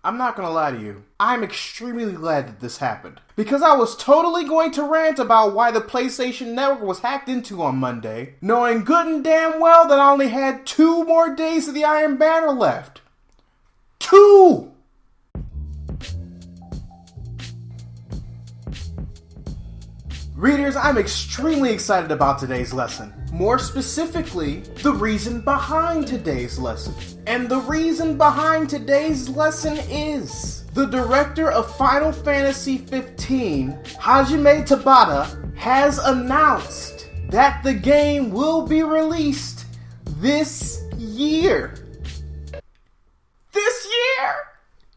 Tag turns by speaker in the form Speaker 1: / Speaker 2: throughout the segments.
Speaker 1: I'm not gonna lie to you, I'm extremely glad that this happened. Because I was totally going to rant about why the PlayStation Network was hacked into on Monday, knowing good and damn well that I only had 2 more days of the Iron Banner left. 2! Readers, I'm extremely excited about today's lesson. More specifically, the reason behind today's lesson. And the reason behind today's lesson is the director of Final Fantasy XV, Hajime Tabata, has announced that the game will be released this year. This year!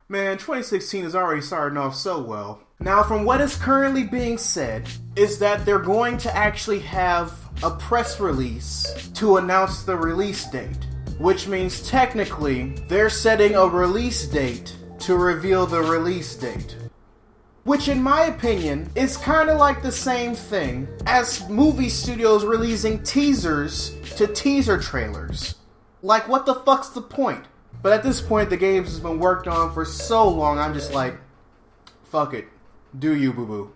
Speaker 1: Man, 2016 is already starting off so well. Now, from what is currently being said, is that they're going to actually have a press release to announce the release date. Which means technically, they're setting a release date to reveal the release date. Which in my opinion, is kind of like the same thing as movie studios releasing teasers to teaser trailers. Like, what the fuck's the point? But at this point, the games has been worked on for so long, I'm just like, fuck it. Do you, boo-boo.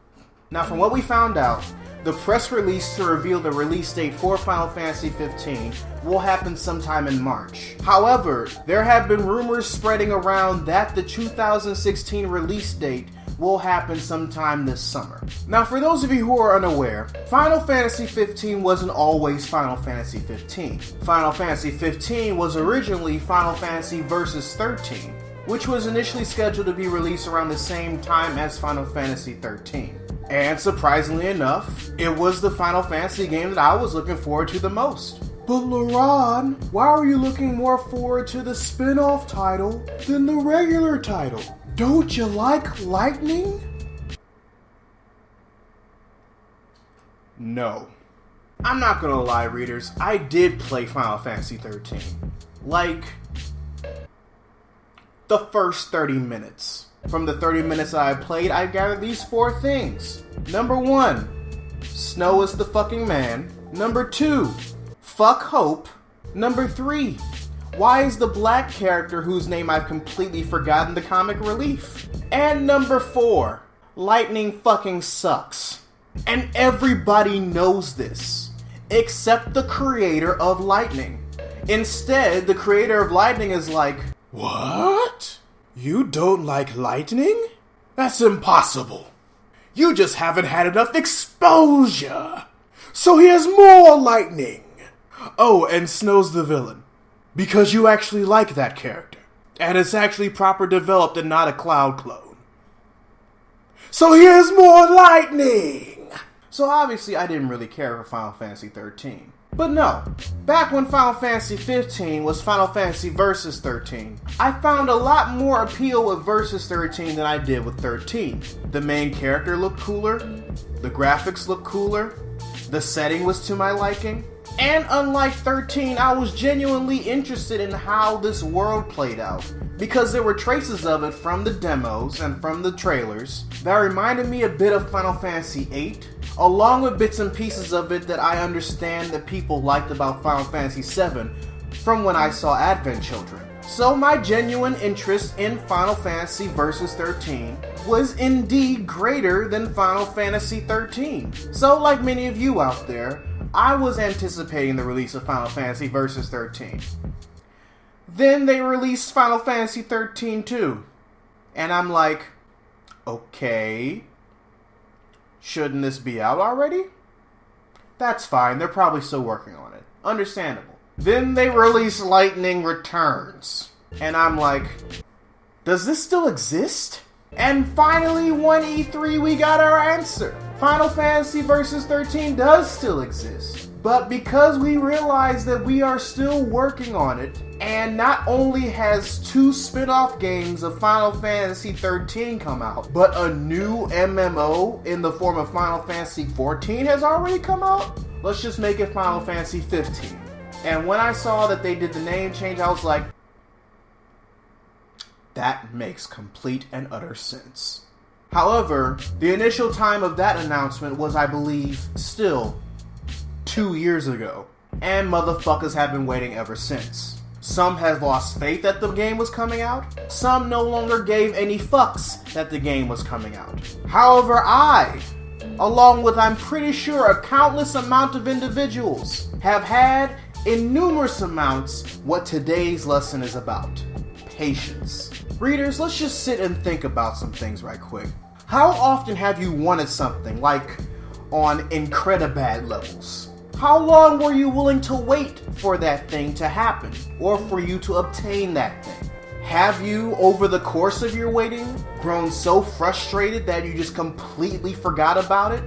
Speaker 1: Now, from what we found out, the press release to reveal the release date for Final Fantasy XV will happen sometime in March. However, there have been rumors spreading around that the 2016 release date will happen sometime this summer. Now, for those of you who are unaware, Final Fantasy XV wasn't always Final Fantasy XV. Final Fantasy XV was originally Final Fantasy Versus 13, which was initially scheduled to be released around the same time as Final Fantasy XIII. And surprisingly enough, it was the Final Fantasy game that I was looking forward to the most. But Laron, why are you looking more forward to the spin-off title than the regular title? Don't you like lightning? No. I'm not gonna lie, readers, I did play Final Fantasy XIII. Like, the first 30 minutes. From the 30 minutes that I played, I gathered these 4 things. Number 1, Snow is the fucking man. Number 2, fuck Hope. Number 3, why is the black character whose name I've completely forgotten the comic relief? And number 4, lightning fucking sucks. And everybody knows this, except the creator of Lightning. Instead, the creator of Lightning is like, what? You don't like lightning? That's impossible. You just haven't had enough exposure. So here's more lightning. Oh, and Snow's the villain. Because you actually like that character. And it's actually proper developed and not a Cloud clone. So here's more lightning. So obviously I didn't really care for Final Fantasy XIII. But no, back when Final Fantasy XV was Final Fantasy Versus 13, I found a lot more appeal with Versus 13 than I did with 13. The main character looked cooler, the graphics looked cooler, the setting was to my liking, and unlike 13, I was genuinely interested in how this world played out, because there were traces of it from the demos and from the trailers that reminded me a bit of Final Fantasy VIII, along with bits and pieces of it that I understand that people liked about Final Fantasy VII from when I saw Advent Children. So my genuine interest in Final Fantasy Versus 13 was indeed greater than Final Fantasy 13. So like many of you out there, I was anticipating the release of Final Fantasy Versus 13. Then they released Final Fantasy 13 too. And I'm like, okay, shouldn't this be out already? That's fine, they're probably still working on it. Understandable. Then they release Lightning Returns. And I'm like, does this still exist? And finally, one E3, we got our answer. Final Fantasy Versus 13 does still exist. But because we realized that we are still working on it, and not only has 2 spin-off games of Final Fantasy 13 come out, but a new MMO in the form of Final Fantasy 14 has already come out, let's just make it Final Fantasy 15. And when I saw that they did the name change, I was like, that makes complete and utter sense. However, the initial time of that announcement was, I believe, still 2 years ago. And motherfuckers have been waiting ever since. Some had lost faith that the game was coming out. Some no longer gave any fucks that the game was coming out. However, I, along with I'm pretty sure a countless amount of individuals, have had in numerous amounts what today's lesson is about. Patience. Readers, let's just sit and think about some things right quick. How often have you wanted something, like on Incredibad levels? How long were you willing to wait for that thing to happen, or for you to obtain that thing? Have you, over the course of your waiting, grown so frustrated that you just completely forgot about it,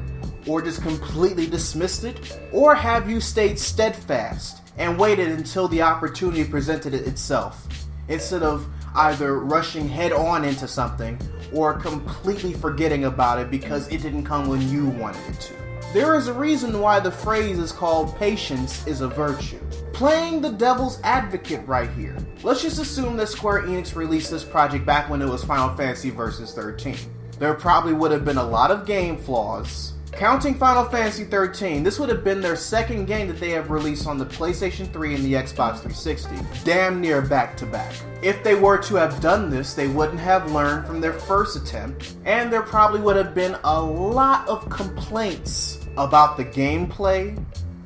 Speaker 1: or just completely dismissed it? Or have you stayed steadfast and waited until the opportunity presented itself, instead of either rushing head on into something or completely forgetting about it because it didn't come when you wanted it to? There is a reason why the phrase is called patience is a virtue. Playing the devil's advocate right here. Let's just assume that Square Enix released this project back when it was Final Fantasy XIII. There probably would have been a lot of game flaws. Counting Final Fantasy XIII, this would have been their second game that they have released on the PlayStation 3 and the Xbox 360, damn near back to back. If they were to have done this, they wouldn't have learned from their first attempt, and there probably would have been a lot of complaints about the gameplay,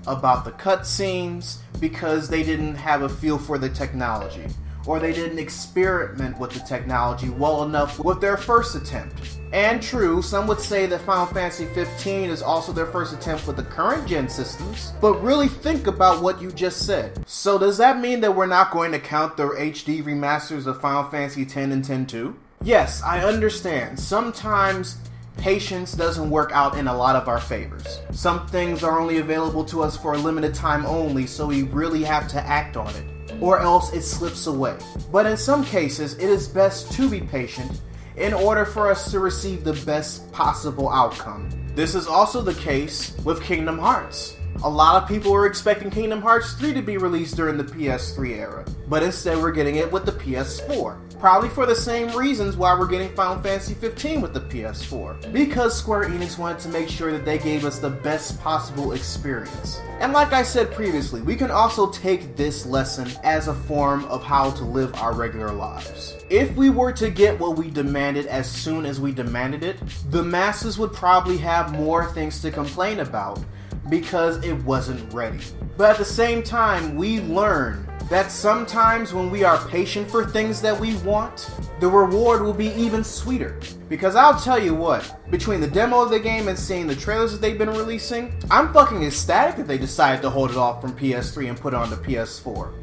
Speaker 1: about the cutscenes, because they didn't have a feel for the technology, or they didn't experiment with the technology well enough with their first attempt. And true, some would say that Final Fantasy XV is also their first attempt with the current gen systems, but really think about what you just said. So does that mean that we're not going to count the HD remasters of Final Fantasy X and X-2? Yes, I understand. Sometimes patience doesn't work out in a lot of our favors. Some things are only available to us for a limited time only, so we really have to act on it, or else it slips away. But in some cases, it is best to be patient in order for us to receive the best possible outcome. This is also the case with Kingdom Hearts. A lot of people were expecting Kingdom Hearts 3 to be released during the PS3 era, but instead we're getting it with the PS4. Probably for the same reasons why we're getting Final Fantasy XV with the PS4. Because Square Enix wanted to make sure that they gave us the best possible experience. And like I said previously, we can also take this lesson as a form of how to live our regular lives. If we were to get what we demanded as soon as we demanded it, the masses would probably have more things to complain about because it wasn't ready. But at the same time, we learn that sometimes when we are patient for things that we want, the reward will be even sweeter. Because I'll tell you what, between the demo of the game and seeing the trailers that they've been releasing, I'm fucking ecstatic that they decided to hold it off from PS3 and put it on the PS4.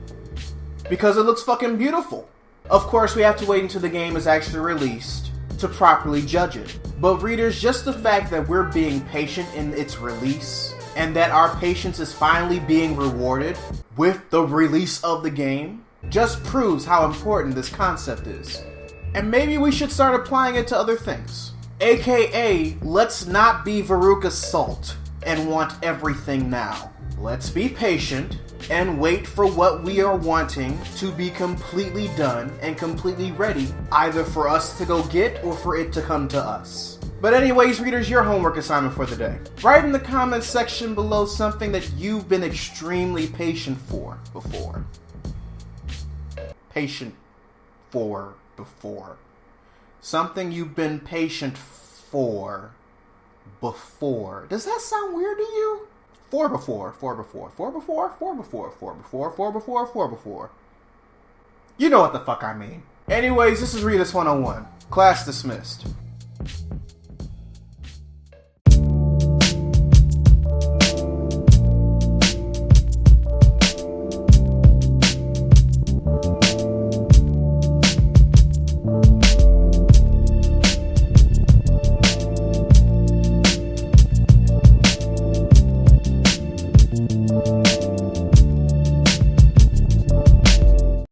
Speaker 1: Because it looks fucking beautiful. Of course, we have to wait until the game is actually released to properly judge it. But readers, just the fact that we're being patient in its release, and that our patience is finally being rewarded with the release of the game, just proves how important this concept is. And maybe we should start applying it to other things. AKA, let's not be Veruca Salt and want everything now. Let's be patient and wait for what we are wanting to be completely done and completely ready, either for us to go get or for it to come to us. But anyways, readers, your homework assignment for the day. Write in the comments section below something that you've been extremely patient for before. Patient for before. Something you've been patient for before. Does that sound weird to you? For before. You know what the fuck I mean. Anyways, this is Readus 101. Class dismissed.